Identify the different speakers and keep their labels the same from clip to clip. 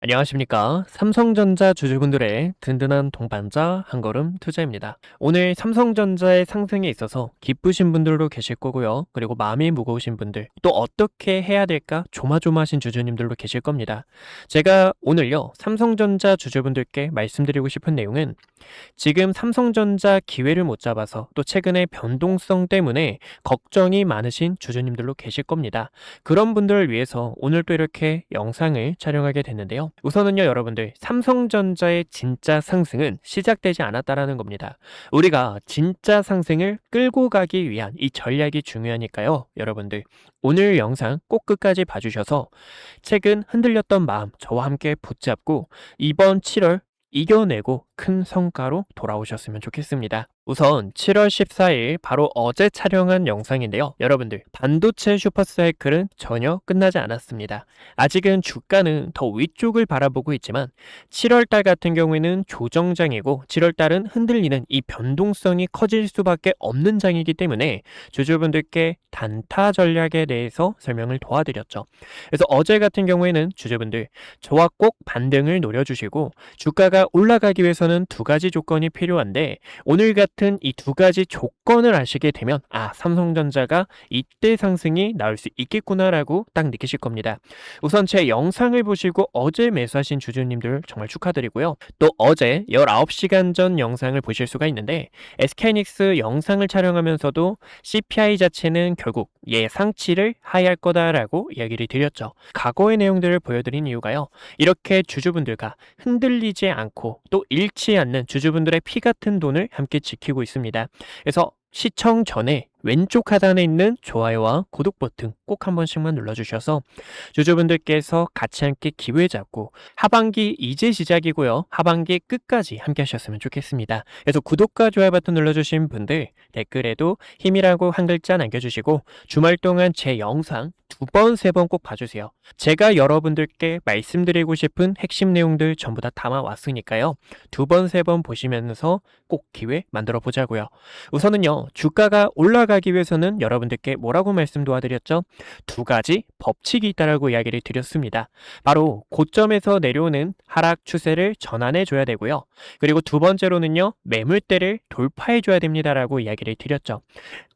Speaker 1: 안녕하십니까. 삼성전자 주주분들의 든든한 동반자 한걸음 투자입니다. 오늘 삼성전자의 상승에 있어서 기쁘신 분들도 계실 거고요. 그리고 마음이 무거우신 분들, 또 어떻게 해야 될까 조마조마하신 주주님들도 계실 겁니다. 제가 오늘요, 삼성전자 주주분들께 말씀드리고 싶은 내용은 지금 삼성전자 기회를 못 잡아서 또 최근에 변동성 때문에 걱정이 많으신 주주님들도 계실 겁니다. 그런 분들을 위해서 오늘 또 이렇게 영상을 촬영하게 됐는데요. 우선은요, 여러분들, 삼성전자의 진짜 상승은 시작되지 않았다라는 겁니다. 우리가 진짜 상승을 끌고 가기 위한 이 전략이 중요하니까요. 여러분들, 오늘 영상 꼭 끝까지 봐주셔서 최근 흔들렸던 마음 저와 함께 붙잡고 이번 7월 이겨내고 큰 성과로 돌아오셨으면 좋겠습니다. 우선 7월 14일 바로 어제 촬영한 영상인데요. 여러분들, 반도체 슈퍼사이클은 전혀 끝나지 않았습니다. 아직은 주가는 더 위쪽을 바라보고 있지만 7월달 같은 경우에는 조정장이고 7월달은 흔들리는 이 변동성이 커질 수밖에 없는 장이기 때문에 주주분들께 단타 전략에 대해서 설명을 도와드렸죠. 그래서 어제 같은 경우에는 주주분들 저와 꼭 반등을 노려주시고 주가가 올라가기 위해서는 두 가지 조건이 필요한데 오늘 같은 이 두 가지 조건을 아시게 되면 삼성전자가 이때 상승이 나올 수 있겠구나라고 딱 느끼실 겁니다. 우선 제 영상을 보시고 어제 매수하신 주주님들 정말 축하드리고요. 또 어제 19시간 전 영상을 보실 수가 있는데 SK하이닉스 영상을 촬영하면서도 CPI 자체는 결국 예상치를 하회할 거다라고 이야기를 드렸죠. 과거의 내용들을 보여드린 이유가요. 이렇게 주주분들과 흔들리지 않고 또 잃지 않는 주주분들의 피 같은 돈을 함께 지키고 있습니다. 그래서 시청 전에 왼쪽 하단에 있는 좋아요와 구독 버튼 꼭 한 번씩만 눌러주셔서 주주분들께서 같이 함께 기회 잡고 하반기 이제 시작이고요. 하반기 끝까지 함께 하셨으면 좋겠습니다. 그래서 구독과 좋아요 버튼 눌러주신 분들 댓글에도 힘이라고 한 글자 남겨주시고 주말 동안 제 영상 두 번, 세 번 꼭 봐주세요. 제가 여러분들께 말씀드리고 싶은 핵심 내용들 전부 다 담아왔으니까요. 두 번, 세 번 보시면서 꼭 기회 만들어 보자고요. 우선은요, 주가가 올라가기 위해서는 여러분들께 뭐라고 말씀 도와드렸죠? 두 가지 법칙이 있다라고 이야기를 드렸습니다. 바로 고점에서 내려오는 하락 추세를 전환해 줘야 되고요. 그리고 두 번째로는요, 매물대를 돌파해 줘야 됩니다라고 이야기를 드렸죠.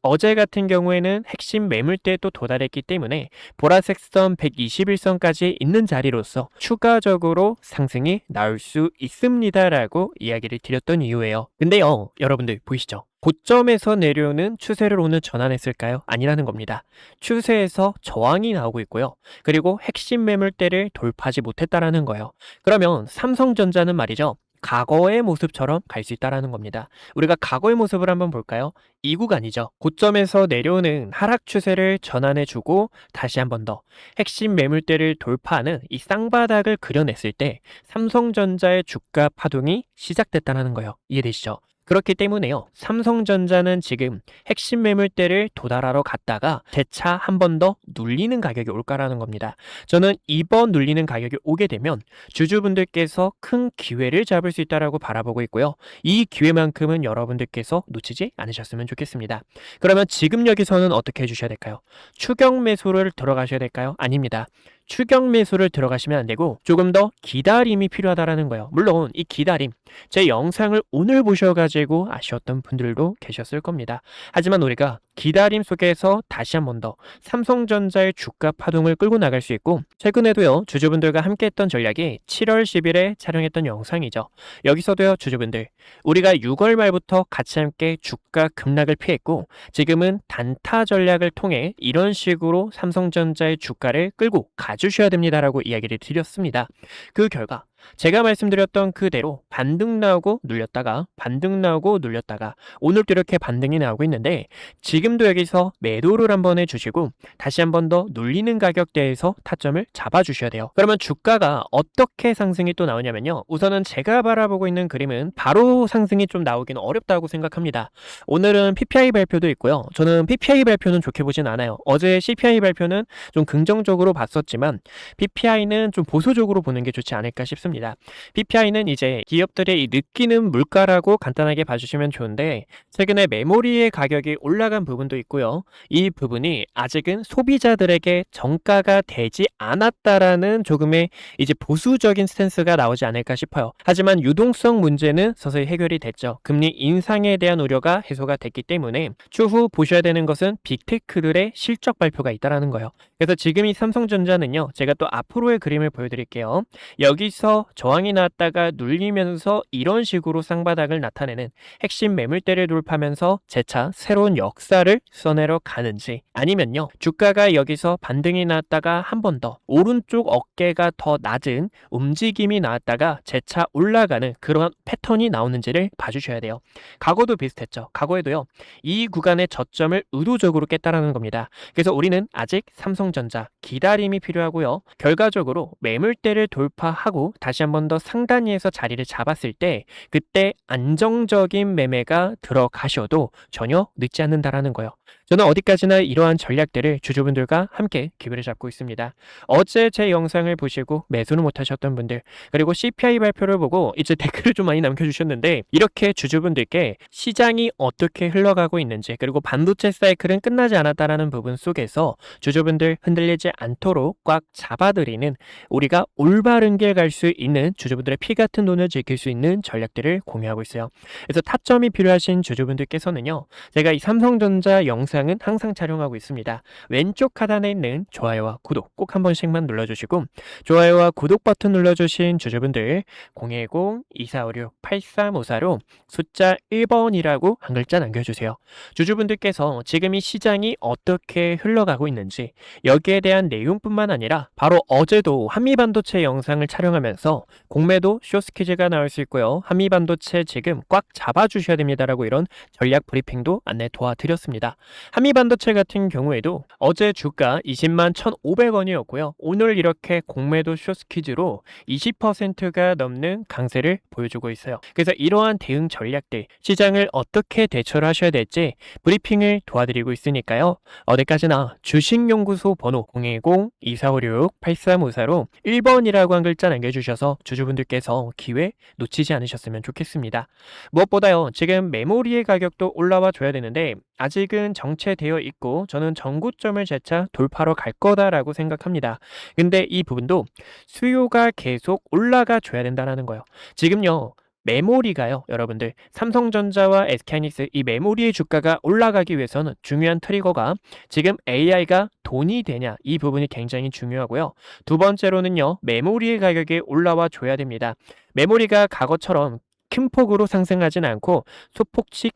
Speaker 1: 어제 같은 경우에는 핵심 매물대에 또 도달했기 때문에 보라색 선 121선까지 있는 자리로서 추가적으로 상승이 나올 수 있습니다라고 이야기를 드렸던 이유예요. 근데요, 여러분들 보이시죠? 고점에서 내려오는 추세를 오늘 전환했을까요? 아니라는 겁니다. 추세에서 저항이 나오고 있고요. 그리고 핵심 매물대를 돌파하지 못했다라는 거예요. 그러면 삼성전자는 말이죠. 과거의 모습처럼 갈 수 있다라는 겁니다. 우리가 과거의 모습을 한번 볼까요? 이 구간이죠. 고점에서 내려오는 하락 추세를 전환해주고 다시 한 번 더 핵심 매물대를 돌파하는 이 쌍바닥을 그려냈을 때 삼성전자의 주가 파동이 시작됐다는 거예요. 이해되시죠? 그렇기 때문에요. 삼성전자는 지금 핵심 매물대를 도달하러 갔다가 재차 한 번 더 눌리는 가격이 올까라는 겁니다. 저는 이번 눌리는 가격이 오게 되면 주주분들께서 큰 기회를 잡을 수 있다라고 바라보고 있고요. 이 기회만큼은 여러분들께서 놓치지 않으셨으면 좋겠습니다. 그러면 지금 여기서는 어떻게 해주셔야 될까요? 추격 매수를 들어가셔야 될까요? 아닙니다. 추격 매수를 들어가시면 안 되고 조금 더 기다림이 필요하다라는 거예요. 물론 이 기다림, 제 영상을 오늘 보셔가지고 아쉬웠던 분들도 계셨을 겁니다. 하지만 우리가 기다림 속에서 다시 한 번 더 삼성전자의 주가 파동을 끌고 나갈 수 있고 최근에도요 주주분들과 함께 했던 전략이 7월 10일에 촬영했던 영상이죠. 여기서도요 주주분들 우리가 6월 말부터 같이 함께 주가 급락을 피했고 지금은 단타 전략을 통해 이런 식으로 삼성전자의 주가를 끌고 가주셔야 됩니다라고 이야기를 드렸습니다. 그 결과 제가 말씀드렸던 그대로 반등 나오고 눌렸다가 반등 나오고 눌렸다가 오늘도 이렇게 반등이 나오고 있는데 지금도 여기서 매도를 한번 해주시고 다시 한 번 더 눌리는 가격대에서 타점을 잡아주셔야 돼요. 그러면 주가가 어떻게 상승이 또 나오냐면요. 우선은 제가 바라보고 있는 그림은 바로 상승이 좀 나오기는 어렵다고 생각합니다. 오늘은 PPI 발표도 있고요. 저는 PPI 발표는 좋게 보진 않아요. 어제 CPI 발표는 좀 긍정적으로 봤었지만 PPI는 좀 보수적으로 보는 게 좋지 않을까 싶습니다. PPI입니다. PPI는 이제 기업들의 이 느끼는 물가라고 간단하게 봐주시면 좋은데, 최근에 메모리의 가격이 올라간 부분도 있고요. 이 부분이 아직은 소비자들에게 정가가 되지 않았다라는 조금의 이제 보수적인 스탠스가 나오지 않을까 싶어요. 하지만 유동성 문제는 서서히 해결이 됐죠. 금리 인상에 대한 우려가 해소가 됐기 때문에 추후 보셔야 되는 것은 빅테크들의 실적 발표가 있다라는 거예요. 그래서 지금 이 삼성전자는요, 제가 또 앞으로의 그림을 보여드릴게요. 여기서 저항이 나왔다가 눌리면서 이런 식으로 쌍바닥을 나타내는 핵심 매물대를 돌파하면서 재차 새로운 역사를 써내려 가는지, 아니면요 주가가 여기서 반등이 나왔다가 한 번 더 오른쪽 어깨가 더 낮은 움직임이 나왔다가 재차 올라가는 그런 패턴이 나오는지를 봐주셔야 돼요. 과거도 비슷했죠. 과거에도요 이 구간의 저점을 의도적으로 깼다라는 겁니다. 그래서 우리는 아직 삼성전자 기다림이 필요하고요. 결과적으로 매물대를 돌파하고 다시 한 번 더 상단위에서 자리를 잡았을 때 그때 안정적인 매매가 들어가셔도 전혀 늦지 않는다라는 거예요. 저는 어디까지나 이러한 전략들을 주주분들과 함께 기회를 잡고 있습니다. 어제 제 영상을 보시고 매수는 못하셨던 분들, 그리고 CPI 발표를 보고 이제 댓글을 좀 많이 남겨주셨는데, 이렇게 주주분들께 시장이 어떻게 흘러가고 있는지, 그리고 반도체 사이클은 끝나지 않았다라는 부분 속에서 주주분들 흔들리지 않도록 꽉 잡아드리는, 우리가 올바른 길 갈 수 있는 주주분들의 피 같은 돈을 지킬 수 있는 전략들을 공유하고 있어요. 그래서 타점이 필요하신 주주분들께서는요, 제가 이 삼성전자 영상은 항상 촬영하고 있습니다. 왼쪽 하단에 있는 좋아요와 구독 꼭 한 번씩만 눌러주시고, 좋아요와 구독 버튼 눌러주신 주주분들 010-2456-8354로 숫자 1번이라고 한 글자 남겨주세요. 주주분들께서 지금 이 시장이 어떻게 흘러가고 있는지, 여기에 대한 내용뿐만 아니라 바로 어제도 한미반도체 영상을 촬영하면서 공매도 쇼스퀴즈가 나올 수 있고요. 한미반도체 지금 꽉 잡아주셔야 됩니다라고 이런 전략 브리핑도 안내 도와드렸습니다. 한미반도체 같은 경우에도 어제 주가 200만 1,500원이었고요. 오늘 이렇게 공매도 쇼스퀴즈로 20%가 넘는 강세를 보여주고 있어요. 그래서 이러한 대응 전략들, 시장을 어떻게 대처를 하셔야 될지 브리핑을 도와드리고 있으니까요. 어디까지나 주식연구소 번호 010-2456-8354로 1번이라고 한 글자 남겨주셔서 주주분들께서 기회 놓치지 않으셨으면 좋겠습니다. 무엇보다요, 지금 메모리의 가격도 올라와 줘야 되는데 아직은 정체되어 있고 저는 전고점을 재차 돌파로 갈 거다라고 생각합니다. 근데 이 부분도 수요가 계속 올라가 줘야 된다는 거예요. 지금요 메모리가요, 여러분들 삼성전자와 SK하이닉스 이 메모리의 주가가 올라가기 위해서는 중요한 트리거가 지금 AI가 돈이 되냐, 이 부분이 굉장히 중요하고요. 두 번째로는요, 메모리의 가격이 올라와 줘야 됩니다. 메모리가 과거처럼 큰 폭으로 상승하진 않고 소폭씩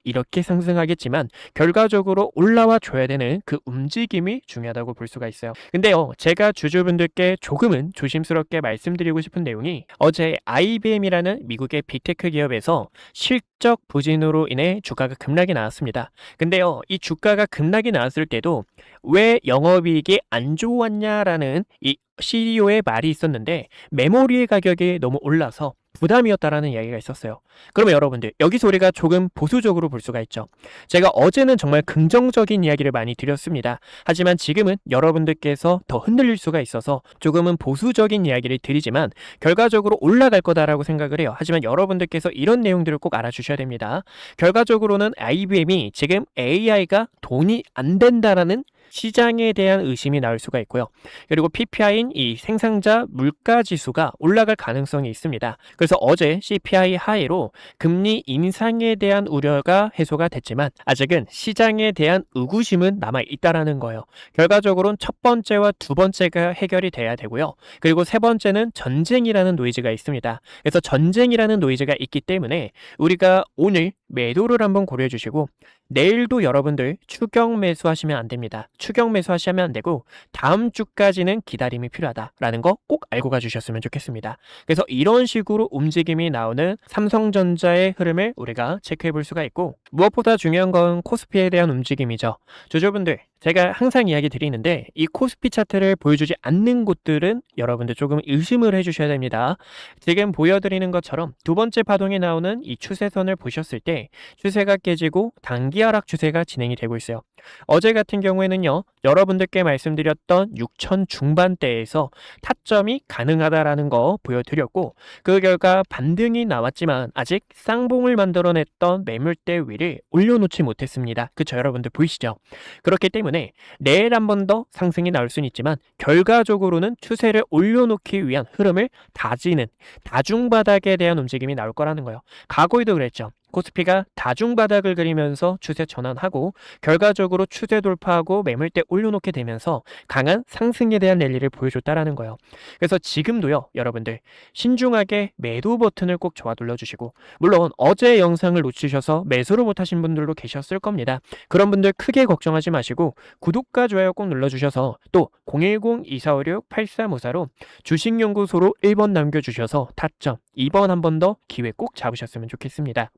Speaker 1: 이렇게 상승하겠지만 결과적으로 올라와 줘야 되는 그 움직임이 중요하다고 볼 수가 있어요. 근데요, 제가 주주분들께 조금은 조심스럽게 말씀드리고 싶은 내용이, 어제 IBM이라는 미국의 빅테크 기업에서 실적 부진으로 인해 주가가 급락이 나왔습니다. 근데요, 이 주가가 급락이 나왔을 때도 왜 영업이익이 안 좋았냐라는 이 CEO의 말이 있었는데, 메모리의 가격이 너무 올라서 부담이었다라는 이야기가 있었어요. 그러면 여러분들 여기서 우리가 조금 보수적으로 볼 수가 있죠. 제가 어제는 정말 긍정적인 이야기를 많이 드렸습니다. 하지만 지금은 여러분들께서 더 흔들릴 수가 있어서 조금은 보수적인 이야기를 드리지만 결과적으로 올라갈 거다라고 생각을 해요. 하지만 여러분들께서 이런 내용들을 꼭 알아주셔야 됩니다. 결과적으로는 IBM이 지금 AI가 돈이 안 된다라는 시장에 대한 의심이 나올 수가 있고요. 그리고 PPI인 이 생산자 물가지수가 올라갈 가능성이 있습니다. 그래서 어제 CPI 하이로 금리 인상에 대한 우려가 해소가 됐지만 아직은 시장에 대한 의구심은 남아있다라는 거예요. 결과적으로는 첫 번째와 두 번째가 해결이 돼야 되고요. 그리고 세 번째는 전쟁이라는 노이즈가 있습니다. 그래서 전쟁이라는 노이즈가 있기 때문에 우리가 오늘 매도를 한번 고려해 주시고, 내일도 여러분들 추격 매수하시면 안 됩니다. 추격 매수하시면 안 되고 다음 주까지는 기다림이 필요하다라는 거 꼭 알고 가주셨으면 좋겠습니다. 그래서 이런 식으로 움직임이 나오는 삼성전자의 흐름을 우리가 체크해 볼 수가 있고, 무엇보다 중요한 건 코스피에 대한 움직임이죠. 주주분들 제가 항상 이야기 드리는데 이 코스피 차트를 보여주지 않는 곳들은 여러분들 조금 의심을 해주셔야 됩니다. 지금 보여드리는 것처럼 두 번째 파동에 나오는 이 추세선을 보셨을 때 추세가 깨지고 단기 하락 추세가 진행이 되고 있어요. 어제 같은 경우에는요, 여러분들께 말씀드렸던 6천 중반대에서 타점이 가능하다라는 거 보여드렸고, 그 결과 반등이 나왔지만 아직 쌍봉을 만들어냈던 매물대 위를 올려놓지 못했습니다. 그쵸, 여러분들 보이시죠? 그렇기 때문에 내일 한 번 더 상승이 나올 수는 있지만 결과적으로는 추세를 올려놓기 위한 흐름을 다지는 다중바닥에 대한 움직임이 나올 거라는 거예요. 과거에도 그랬죠. 코스피가 다중바닥을 그리면서 추세 전환하고 결과적으로 추세 돌파하고 매물대 올려놓게 되면서 강한 상승에 대한 랠리를 보여줬다라는 거예요. 그래서 지금도요, 여러분들 신중하게 매도 버튼을 꼭 좋아 눌러주시고, 물론 어제 영상을 놓치셔서 매수를 못하신 분들도 계셨을 겁니다. 그런 분들 크게 걱정하지 마시고 구독과 좋아요 꼭 눌러주셔서 또 010-2456-8354로 주식연구소로 1번 남겨주셔서 타점 2번 한 번 더 기회 꼭 잡으셨으면 좋겠습니다.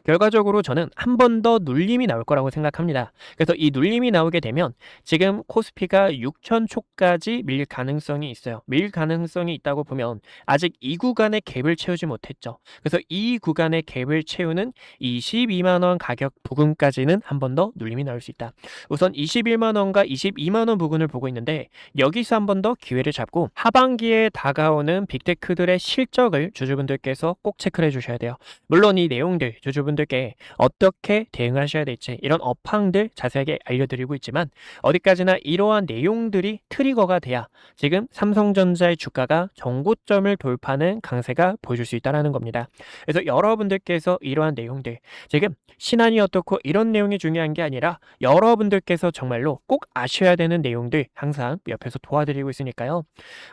Speaker 1: 결과적으로 저는 한 번 더 눌림이 나올 거라고 생각합니다. 그래서 이 눌림이 나오게 되면 지금 코스피가 6천 초까지 밀 가능성이 있어요. 밀 가능성이 있다고 보면 아직 이 구간의 갭을 채우지 못했죠. 그래서 이 구간의 갭을 채우는 22만 원 가격 부근까지는 한 번 더 눌림이 나올 수 있다. 우선 21만 원과 22만 원 부근을 보고 있는데 여기서 한 번 더 기회를 잡고 하반기에 다가오는 빅테크들의 실적을 주주분들께서 꼭 체크를 해주셔야 돼요. 물론 이 내용들 주주분들께 어떻게 대응하셔야 될지 이런 업황들 자세하게 알려드리고 있지만 어디까지나 이러한 내용들이 트리거가 돼야 지금 삼성전자의 주가가 정고점을 돌파하는 강세가 보여줄 수 있다는 겁니다. 그래서 여러분들께서 이러한 내용들, 지금 신안이 어떻고 이런 내용이 중요한 게 아니라 여러분들께서 정말로 꼭 아셔야 되는 내용들 항상 옆에서 도와드리고 있으니까요.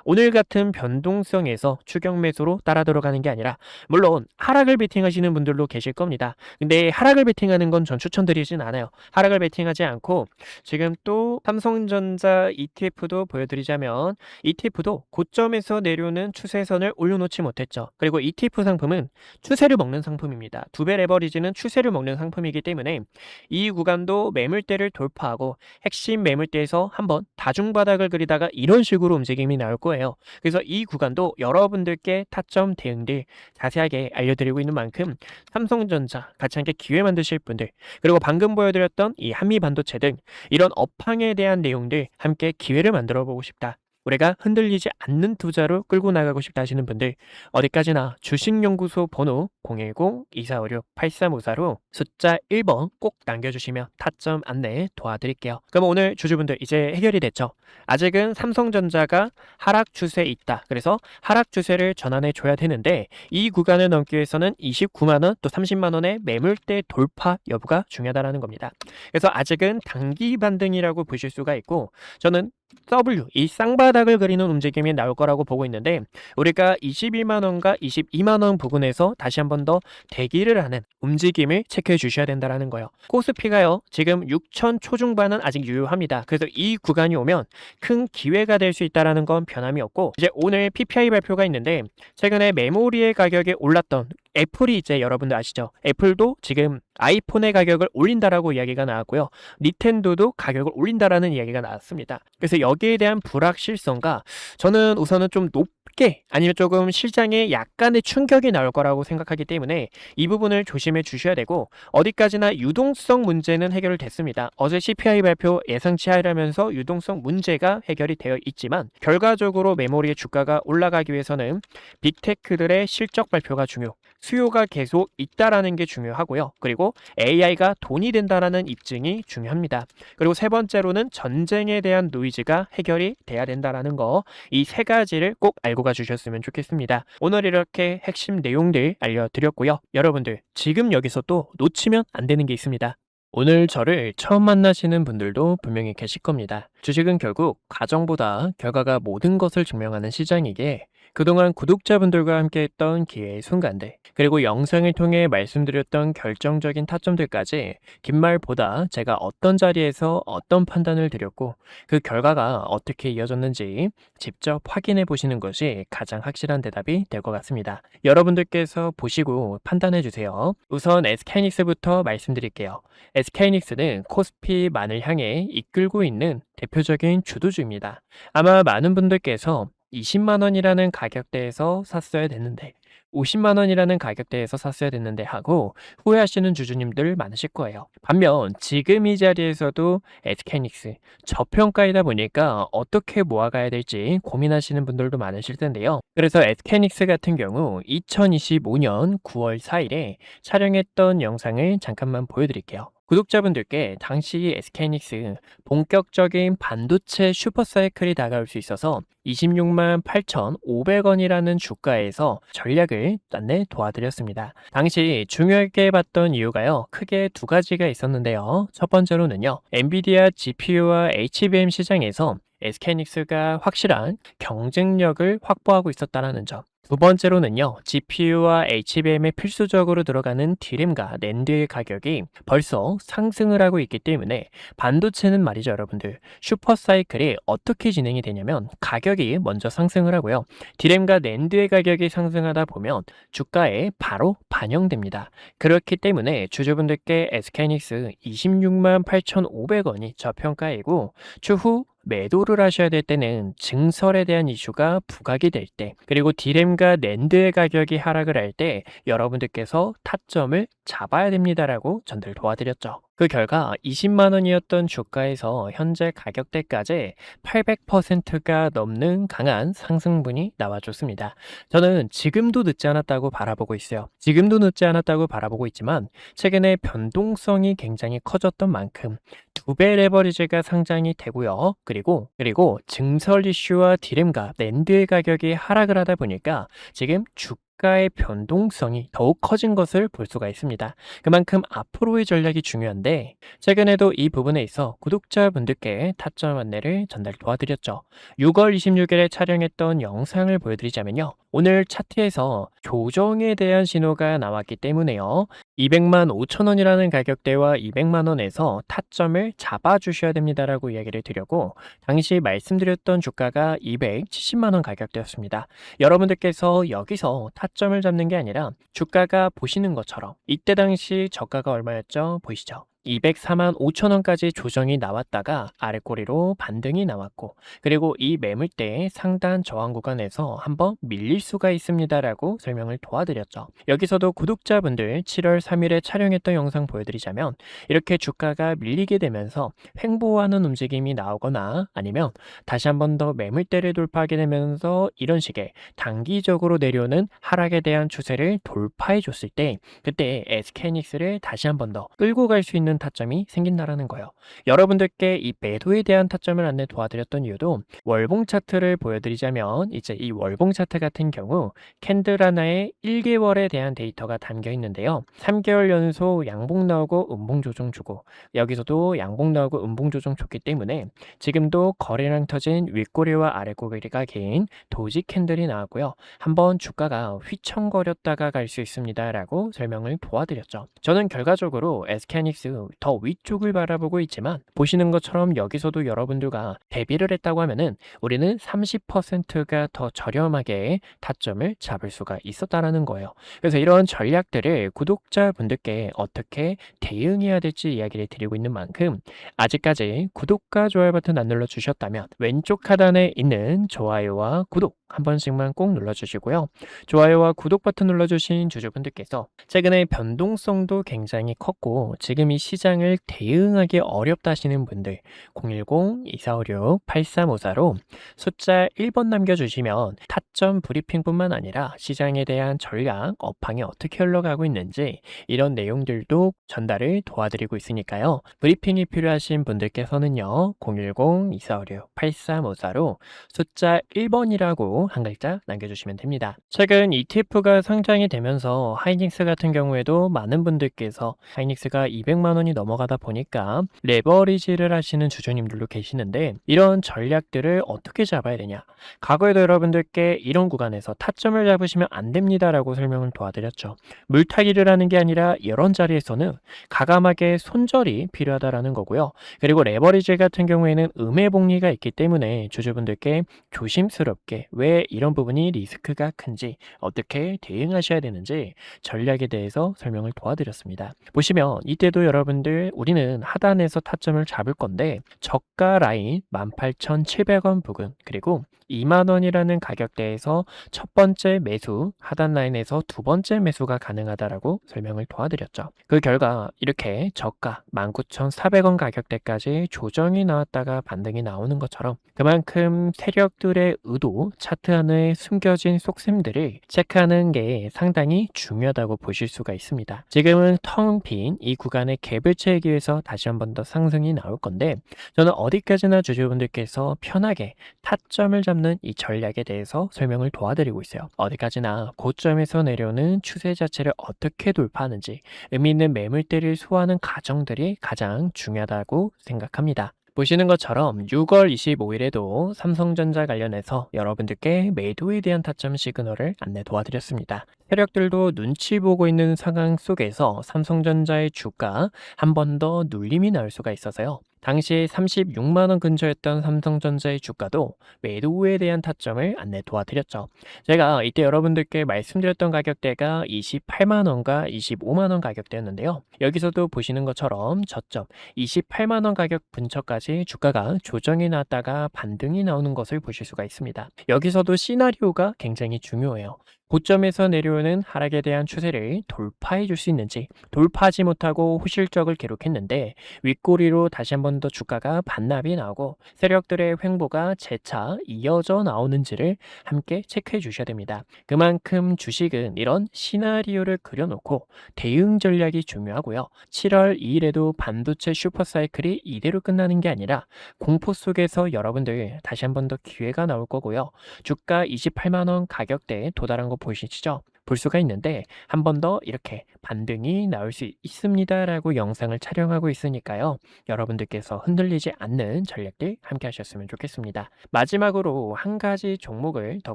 Speaker 1: 오늘 같은 변동성에서 추격 매수로 따라 들어가는 게 아니라, 물론 하락을 베팅하시는 분들도 계실 겁니다. 근데 하락을 베팅하는 건 전 추천드리진 않아요. 하락을 베팅하지 않고 지금 또 삼성전자 ETF도 보여드리자면 ETF도 고점에서 내려오는 추세선을 올려놓지 못했죠. 그리고 ETF 상품은 추세를 먹는 상품입니다. 두배 레버리지는 추세를 먹는 상품이기 때문에 이 구간도 매물대를 돌파하고 핵심 매물대에서 한번 다중바닥을 그리다가 이런 식으로 움직임이 나올 거예요. 그래서 이 구간도 여러분들께 타점 대응들 자세하게 알려드리고 있는 만큼 삼성전자 같이 함께 기회 만드실 분들, 그리고 방금 보여드렸던 이 한미반도체 등 이런 업황에 대한 내용들 함께 기회를 만들어 보고 싶다, 우리가 흔들리지 않는 투자로 끌고 나가고 싶다 하시는 분들 어디까지나 주식연구소 번호 010-2456-8354로 숫자 1번 꼭 남겨주시면 타점 안내 도와드릴게요. 그럼 오늘 주주분들 이제 해결이 됐죠? 아직은 삼성전자가 하락 추세에 있다. 그래서 하락 추세를 전환해 줘야 되는데 이 구간을 넘기 위해서는 29만원 또 30만원의 매물대 돌파 여부가 중요하다는 겁니다. 그래서 아직은 단기 반등이라고 보실 수가 있고, 저는 W, 이 쌍바닥을 그리는 움직임이 나올 거라고 보고 있는데 우리가 21만원과 22만원 부근에서 다시 한 번 더 대기를 하는 움직임을 체크해 주셔야 된다는 거예요. 코스피가요 지금 6천 초중반은 아직 유효합니다. 그래서 이 구간이 오면 큰 기회가 될 수 있다는 건 변함이 없고, 이제 오늘 PPI 발표가 있는데 최근에 메모리의 가격이 올랐던 애플이 이제 여러분들 아시죠? 애플도 지금 아이폰의 가격을 올린다라고 이야기가 나왔고요. 닌텐도도 가격을 올린다라는 이야기가 나왔습니다. 그래서 여기에 대한 불확실성과 저는 우선은 좀 높게 아니면 조금 시장에 약간의 충격이 나올 거라고 생각하기 때문에 이 부분을 조심해 주셔야 되고, 어디까지나 유동성 문제는 해결됐습니다. 어제 CPI 발표 예상치 하라면서 유동성 문제가 해결이 되어 있지만 결과적으로 메모리의 주가가 올라가기 위해서는 빅테크들의 실적 발표가 중요, 수요가 계속 있다라는 게 중요하고요. 그리고 AI가 돈이 된다라는 입증이 중요합니다. 그리고 세 번째로는 전쟁에 대한 노이즈가 해결이 돼야 된다라는 거, 이 세 가지를 꼭 알고 가주셨으면 좋겠습니다. 오늘 이렇게 핵심 내용들 알려드렸고요. 여러분들 지금 여기서 또 놓치면 안 되는 게 있습니다. 오늘 저를 처음 만나시는 분들도 분명히 계실 겁니다. 주식은 결국 과정보다 결과가 모든 것을 증명하는 시장이기에 그동안 구독자분들과 함께했던 기회의 순간들, 그리고 영상을 통해 말씀드렸던 결정적인 타점들까지 긴 말보다 제가 어떤 자리에서 어떤 판단을 드렸고 그 결과가 어떻게 이어졌는지 직접 확인해 보시는 것이 가장 확실한 대답이 될 것 같습니다. 여러분들께서 보시고 판단해 주세요. 우선 SK하이닉스부터 말씀드릴게요. SK하이닉스는 코스피만을 향해 이끌고 있는 대표적인 주도주입니다. 아마 많은 분들께서 20만 원이라는 가격대에서 샀어야 됐는데 50만 원이라는 가격대에서 샀어야 됐는데 하고 후회하시는 주주님들 많으실 거예요. 반면 지금 이 자리에서도 SK하이닉스 저평가이다 보니까 어떻게 모아가야 될지 고민하시는 분들도 많으실 텐데요. 그래서 SK하이닉스 같은 경우 2025년 9월 4일에 촬영했던 영상을 잠깐만 보여드릴게요. 구독자분들께 당시 SK하이닉스 본격적인 반도체 슈퍼사이클이 다가올 수 있어서 26만 8,500원이라는 주가에서 전략을 안내 도와드렸습니다. 당시 중요하게 봤던 이유가요. 크게 두 가지가 있었는데요. 첫 번째로는요. 엔비디아 GPU와 HBM 시장에서 SK하이닉스가 확실한 경쟁력을 확보하고 있었다는 점. 두 번째로는요, GPU와 HBM에 필수적으로 들어가는 D램과 낸드의 가격이 벌써 상승을 하고 있기 때문에 반도체는 말이죠, 여러분들. 슈퍼사이클이 어떻게 진행이 되냐면 가격이 먼저 상승을 하고요. D램과 낸드의 가격이 상승하다 보면 주가에 바로 반영됩니다. 그렇기 때문에 주주분들께 SK하이닉스 26만 8,500원이 저평가이고 추후 매도를 하셔야 될 때는 증설에 대한 이슈가 부각이 될 때, 그리고 D램과 낸드의 가격이 하락을 할 때 여러분들께서 타점을 잡아야 됩니다라고 전달 도와드렸죠. 그 결과 20만 원이었던 주가에서 현재 가격대까지 800%가 넘는 강한 상승분이 나와줬습니다. 저는 지금도 늦지 않았다고 바라보고 있어요. 지금도 늦지 않았다고 바라보고 있지만 최근에 변동성이 굉장히 커졌던 만큼 2배 레버리지가 상장이 되고요. 그리고 증설 이슈와 D램과 낸드의 가격이 하락을 하다 보니까 지금 주가의 변동성이 더욱 커진 것을 볼 수가 있습니다. 그만큼 앞으로의 전략이 중요한데 최근에도 이 부분에 있어 구독자분들께 타점 안내를 전달 도와드렸죠. 6월 26일에 촬영했던 영상을 보여드리자면요. 오늘 차트에서 조정에 대한 신호가 나왔기 때문에요. 200만 5천 원이라는 가격대와 200만 원에서 타점을 잡아주셔야 됩니다라고 이야기를 드렸고 당시 말씀드렸던 주가가 270만 원 가격대였습니다. 여러분들께서 여기서 타점을 잡는 게 아니라 주가가 보시는 것처럼 이때 당시 저가가 얼마였죠? 보이시죠? 204만 5천 원까지 조정이 나왔다가 아래꼬리로 반등이 나왔고 그리고 이 매물대의 상단 저항 구간에서 한번 밀릴 수가 있습니다라고 설명을 도와드렸죠. 여기서도 구독자분들 7월 3일에 촬영했던 영상 보여드리자면 이렇게 주가가 밀리게 되면서 횡보하는 움직임이 나오거나 아니면 다시 한번 더 매물대를 돌파하게 되면서 이런 식의 단기적으로 내려오는 하락에 대한 추세를 돌파해 줬을 때 그때 SK하이닉스를 다시 한번 더 끌고 갈 수 있는 타점이 생긴다라는 거예요. 여러분들께 이 매도에 대한 타점을 안내 도와드렸던 이유도 월봉 차트를 보여드리자면 이제 이 월봉 차트 같은 경우 캔들 하나에 1개월에 대한 데이터가 담겨 있는데요. 3개월 연속 양봉 나오고 음봉 조정 주고 여기서도 양봉 나오고 음봉 조정 줬기 때문에 지금도 거래량 터진 윗꼬리와 아랫꼬리가 긴 도지 캔들이 나왔고요. 한번 주가가 휘청거렸다가 갈 수 있습니다라고 설명을 도와드렸죠. 저는 결과적으로 SK하이닉스 더 위쪽을 바라보고 있지만 보시는 것처럼 여기서도 여러분들과 대비를 했다고 하면은 우리는 30%가 더 저렴하게 타점을 잡을 수가 있었다라는 거예요. 그래서 이런 전략들을 구독자분들께 어떻게 대응해야 될지 이야기를 드리고 있는 만큼 아직까지 구독과 좋아요 버튼 안 눌러주셨다면 왼쪽 하단에 있는 좋아요와 구독 한 번씩만 꼭 눌러주시고요. 좋아요와 구독 버튼 눌러주신 주주분들께서 최근에 변동성도 굉장히 컸고 지금 이 시장을 대응하기 어렵다 하시는 분들 010-2456-8354로 숫자 1번 남겨주시면 타점 브리핑뿐만 아니라 시장에 대한 전략, 업황이 어떻게 흘러가고 있는지 이런 내용들도 전달을 도와드리고 있으니까요. 브리핑이 필요하신 분들께서는요. 010-2456-8354로 숫자 1번이라고 한 글자 남겨주시면 됩니다. 최근 ETF가 상장이 되면서 하이닉스 같은 경우에도 많은 분들께서 하이닉스가 200만 원이 넘어가다 보니까 레버리지를 하시는 주주님들도 계시는데 이런 전략들을 어떻게 잡아야 되냐? 과거에도 여러분들께 이런 구간에서 타점을 잡으시면 안 됩니다라고 설명을 도와드렸죠. 물타기를 하는 게 아니라 이런 자리에서는 과감하게 손절이 필요하다라는 거고요. 그리고 레버리지 같은 경우에는 음해복리가 있기 때문에 주주분들께 조심스럽게 왜 이런 부분이 리스크가 큰지 어떻게 대응하셔야 되는지 전략에 대해서 설명을 도와드렸습니다. 보시면 이때도 여러분들 우리는 하단에서 타점을 잡을 건데 저가 라인 18,700원 부근 그리고 2만원이라는 가격대에서 첫 번째 매수, 하단 라인에서 두 번째 매수가 가능하다라고 설명을 도와드렸죠. 그 결과 이렇게 저가 19,400원 가격대까지 조정이 나왔다가 반등이 나오는 것처럼 그만큼 세력들의 의도, 차트 안에 숨겨진 속셈들을 체크하는 게 상당히 중요하다고 보실 수가 있습니다. 지금은 텅 빈 이 구간의 갭을 채우기 위해서 다시 한 번 더 상승이 나올 건데 저는 어디까지나 주주분들께서 편하게 타점을 잡는 이 전략에 대해서 설명을 도와드리고 있어요. 어디까지나 고점에서 내려오는 추세 자체를 어떻게 돌파하는지 의미 있는 매물대를 소화하는 과정들이 가장 중요하다고 생각합니다. 보시는 것처럼 6월 25일에도 삼성전자 관련해서 여러분들께 매도에 대한 타점 시그널을 안내 도와드렸습니다. 세력들도 눈치 보고 있는 상황 속에서 삼성전자의 주가 한 번 더 눌림이 나올 수가 있어서요. 당시 36만원 근처였던 삼성전자의 주가도 매도에 대한 타점을 안내 도와드렸죠. 제가 이때 여러분들께 말씀드렸던 가격대가 28만원과 25만원 가격대였는데요. 여기서도 보시는 것처럼 저점 28만원 가격 근처까지 주가가 조정이 나왔다가 반등이 나오는 것을 보실 수가 있습니다. 여기서도 시나리오가 굉장히 중요해요. 고점에서 내려오는 하락에 대한 추세를 돌파해 줄 수 있는지 돌파하지 못하고 호실적을 기록했는데 윗꼬리로 다시 한 번 더 주가가 반납이 나오고 세력들의 횡보가 재차 이어져 나오는지를 함께 체크해 주셔야 됩니다. 그만큼 주식은 이런 시나리오를 그려놓고 대응 전략이 중요하고요. 7월 2일에도 반도체 슈퍼사이클이 이대로 끝나는 게 아니라 공포 속에서 여러분들 다시 한 번 더 기회가 나올 거고요. 주가 28만원 가격대에 도달한 거 보이시죠? 볼 수가 있는데 한 번 더 이렇게 반등이 나올 수 있습니다라고 영상을 촬영하고 있으니까요. 여러분들께서 흔들리지 않는 전략들 함께 하셨으면 좋겠습니다. 마지막으로 한 가지 종목을 더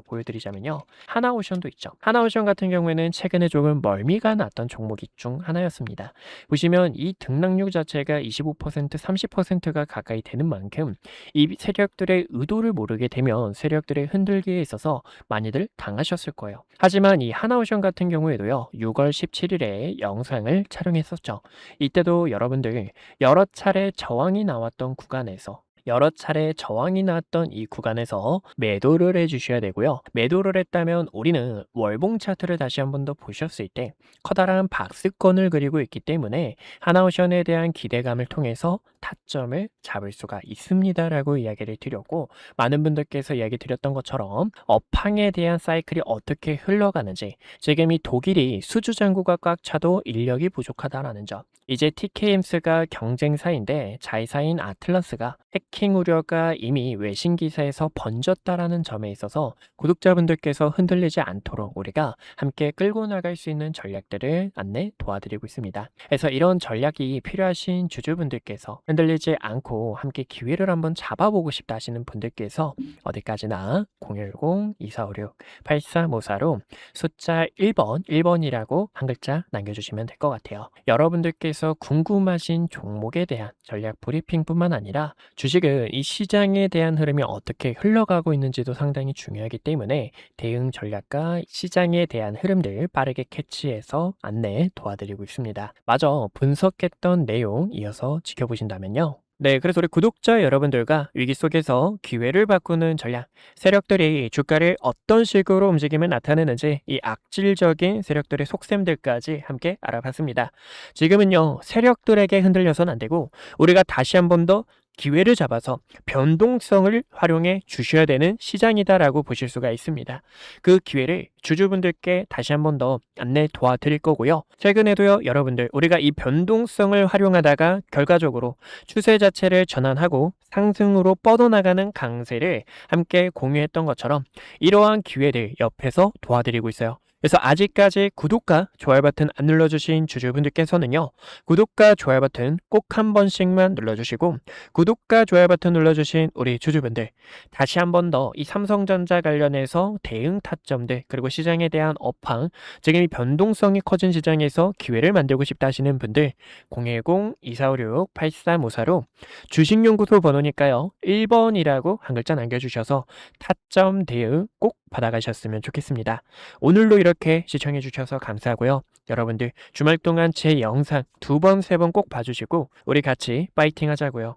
Speaker 1: 보여드리자면요. 하나오션도 있죠. 하나오션 같은 경우에는 최근에 조금 멀미가 났던 종목이 중 하나였습니다. 보시면 이 등락률 자체가 25%, 30%가 가까이 되는 만큼 이 세력들의 의도를 모르게 되면 세력들의 흔들기에 있어서 많이들 당하셨을 거예요. 하지만 이 하나오션 같은 경우에도요. 6월 17일에 영상을 촬영했었죠. 이때도 여러분들 여러 차례 저항이 나왔던 구간에서 이 구간에서 매도를 해주셔야 되고요. 매도를 했다면 우리는 월봉 차트를 다시 한 번 더 보셨을 때 커다란 박스권을 그리고 있기 때문에 하나오션에 대한 기대감을 통해서 타점을 잡을 수가 있습니다라고 이야기를 드렸고 많은 분들께서 이야기 드렸던 것처럼 업황에 대한 사이클이 어떻게 흘러가는지 지금 이 독일이 수주 잔고가 꽉 차도 인력이 부족하다라는 점 이제 TKMS가 경쟁사인데 자회사인 아틀라스가 해킹 우려가 이미 외신 기사에서 번졌다라는 점에 있어서 구독자분들께서 흔들리지 않도록 우리가 함께 끌고 나갈 수 있는 전략들을 안내 도와드리고 있습니다. 그래서 이런 전략이 필요하신 주주분들께서 흔들리지 않고 함께 기회를 한번 잡아보고 싶다 하시는 분들께서 어디까지나 010-2456-8354로 숫자 1번이라고 한 글자 남겨주시면 될 것 같아요. 여러분들께서 궁금하신 종목에 대한 전략 브리핑뿐만 아니라 주식은 이 시장에 대한 흐름이 어떻게 흘러가고 있는지도 상당히 중요하기 때문에 대응 전략과 시장에 대한 흐름들 빠르게 캐치해서 안내 도와드리고 있습니다. 마저 분석했던 내용 이어서 지켜보신다면요. 네, 그래서 우리 구독자 여러분들과 위기 속에서 기회를 바꾸는 전략, 세력들이 주가를 어떤 식으로 움직임을 나타내는지 이 악질적인 세력들의 속셈들까지 함께 알아봤습니다. 지금은요, 세력들에게 흔들려서는 안 되고 우리가 다시 한 번 더 기회를 잡아서 변동성을 활용해 주셔야 되는 시장이다라고 보실 수가 있습니다. 그 기회를 주주분들께 다시 한 번 더 안내 도와드릴 거고요. 최근에도요, 여러분들 우리가 이 변동성을 활용하다가 결과적으로 추세 자체를 전환하고 상승으로 뻗어나가는 강세를 함께 공유했던 것처럼 이러한 기회를 옆에서 도와드리고 있어요. 그래서 아직까지 구독과 좋아요 버튼 안 눌러주신 주주분들께서는요, 구독과 좋아요 버튼 꼭 한 번씩만 눌러주시고, 구독과 좋아요 버튼 눌러주신 우리 주주분들, 다시 한 번 더 이 삼성전자 관련해서 대응 타점들, 그리고 시장에 대한 업황, 지금 이 변동성이 커진 시장에서 기회를 만들고 싶다 하시는 분들, 010-2456-8354로 주식연구소 번호니까요, 1번이라고 한 글자 남겨주셔서 타점 대응 꼭 받아가셨으면 좋겠습니다. 오늘도 이렇게 시청해 주셔서 감사하고요. 여러분들 주말 동안 제 영상 2번, 3번 꼭 봐주시고 우리 같이 파이팅 하자고요.